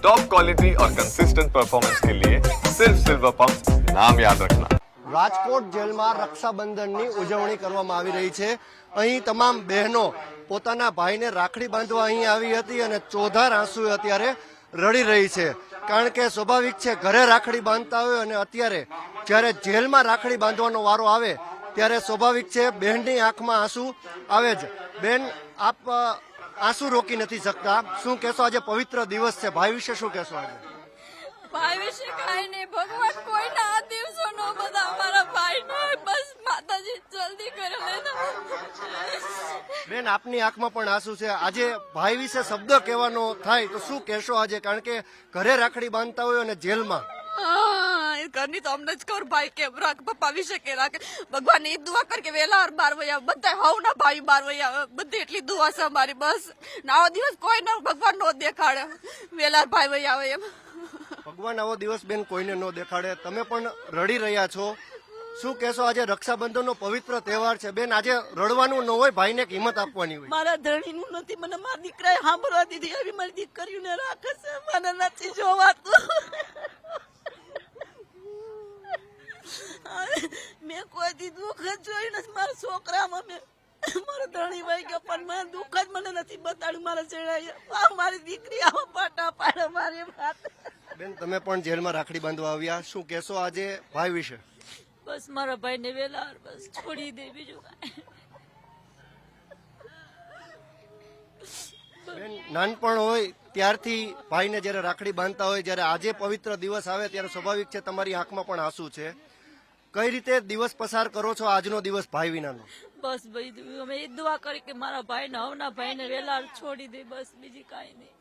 Top quality और consistent performance के लिए सिर्फ सिल्वर पंप नाम याद रखना। રાજકોટ જેલમાં રક્ષાબંધનની ઉજવણી કરવામાં આવી રહી છે। અહીં તમામ બહેનો પોતાના ભાઈને રાખડી બાંધવા અહીં આવી હતી અને ચોધાર આંસુએ અત્યારે રડી રહી છે, કારણ કે સ્વાભાવિક છે ઘરે રાખડી બાંધતા હોય અને અત્યારે જ્યારે જેલમાં રાખડી બાંધવાનો વારો આવે ત્યારે સ્વાભાવિક છે બહેનની આંખમાં આંસુ આવે જ। બેન, આપ આંસુ રોકી નથી શકતા, શું કહેશો? આજે પવિત્ર દિવસ છે, ભાઈ વિશે શું કહેશો? આજે ભાઈ વિશે કાંઈ નહીં, ભગવાન કોઈના આ દિવસો નો બધા અમારા ભાઈ ને બસ માતાજી જલ્દી કરી લેતા। બેન, આપની આંખમાં પણ આંસુ છે, આજે ભાઈ વિશે શબ્દ કહેવાનો થાય તો શું કહેશો આજે? કારણ કે ઘરે રાખડી બાંધતા હોય અને જેલમાં ઘરની તો અમને જ ખબર ભાઈ કેમ રાખ, પપ્પા વિશે કે રાખે। ભગવાન એ દુઆ કર કે વેલા ઓર 12 વાગ્યા બધા હવ ના ભાઈ 12 વાગ્યા બધી એટલી દુઆ છે અમારી, બસ આવો દિવસ કોઈ ન ભગવાન નો દેખાડે, વેલા ભાઈ ભાઈ આવે એમ। ભગવાન આવો દિવસ બેન કોઈને ન દેખાડે। તમે પણ રડી રહ્યા છો, શું કહેશો? આજે રક્ષાબંધનનો પવિત્ર તહેવાર છે બેન, આજે રડવાનું ન હોય, ભાઈને એક હિંમત આપવાની હોય। મારા ધણીનું નથી, મને મારી દીકરાએ સાંભળવા દીધી, એવી મારી દીકરીઓને રાખે છે, મને નથી જોવાતું। મેં કોઈ દી દુઃખ જ જોયું નથી મારા છોકરામાં, મેં મારો ધણી ભાઈ ગયો પણ મને દુઃખ જ મને નથી બતાડ્યું મારા ચેડાએ। મારી દીકરી આવો પાટા પાડે મારી વાત। બેન, તમે પણ જેલમાં રાખડી બાંધવા આવ્યા, શું કહેશો આજે ભાઈ વિશે? બસ મારા ભાઈ ને વેલા બસ છોડી દે, બીજું કાંઈ। બેન, નાનપણ હોય ત્યારથી ભાઈને જ્યારે રાખડી બાંધતા હોય, જ્યારે આજે પવિત્ર દિવસ આવે ત્યારે સ્વાભાવિક છે તમારી આંખમાં પણ આંસુ છે। કઈ રીતે દિવસ પસાર કરો છો આજનો દિવસ ભાઈ વિનાનો? બસ ભાઈ અમે એ દુઆ કરી કે મારા ભાઈ ને હવના ભાઈ ને વેલા છોડી દે, બસ બીજી કાંઈ નહીં।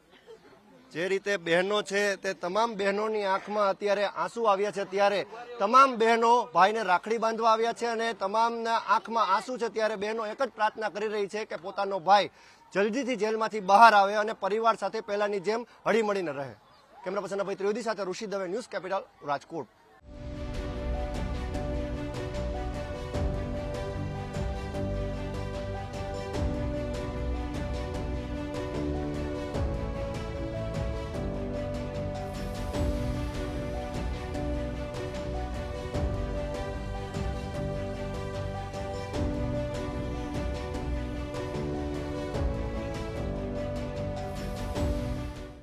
જે રીતે બહેનો છે તે તમામ બહેનોની આંખમાં અત્યારે આંસુ આવ્યા છે, ત્યારે તમામ બહેનો ભાઈને રાખડી બાંધવા આવ્યા છે અને તમામના આંખમાં આંસુ છે, ત્યારે બહેનો એક જ પ્રાર્થના કરી રહી છે કે પોતાનો ભાઈ જલ્દીથી જેલમાંથી બહાર આવે અને પરિવાર સાથે પહેલાની જેમ હળીમળીને રહે। કેમેરા પર્સન ભાઈ ત્રિવેદી સાથે ઋષિ દવે, ન્યૂઝ કેપિટલ, રાજકોટ।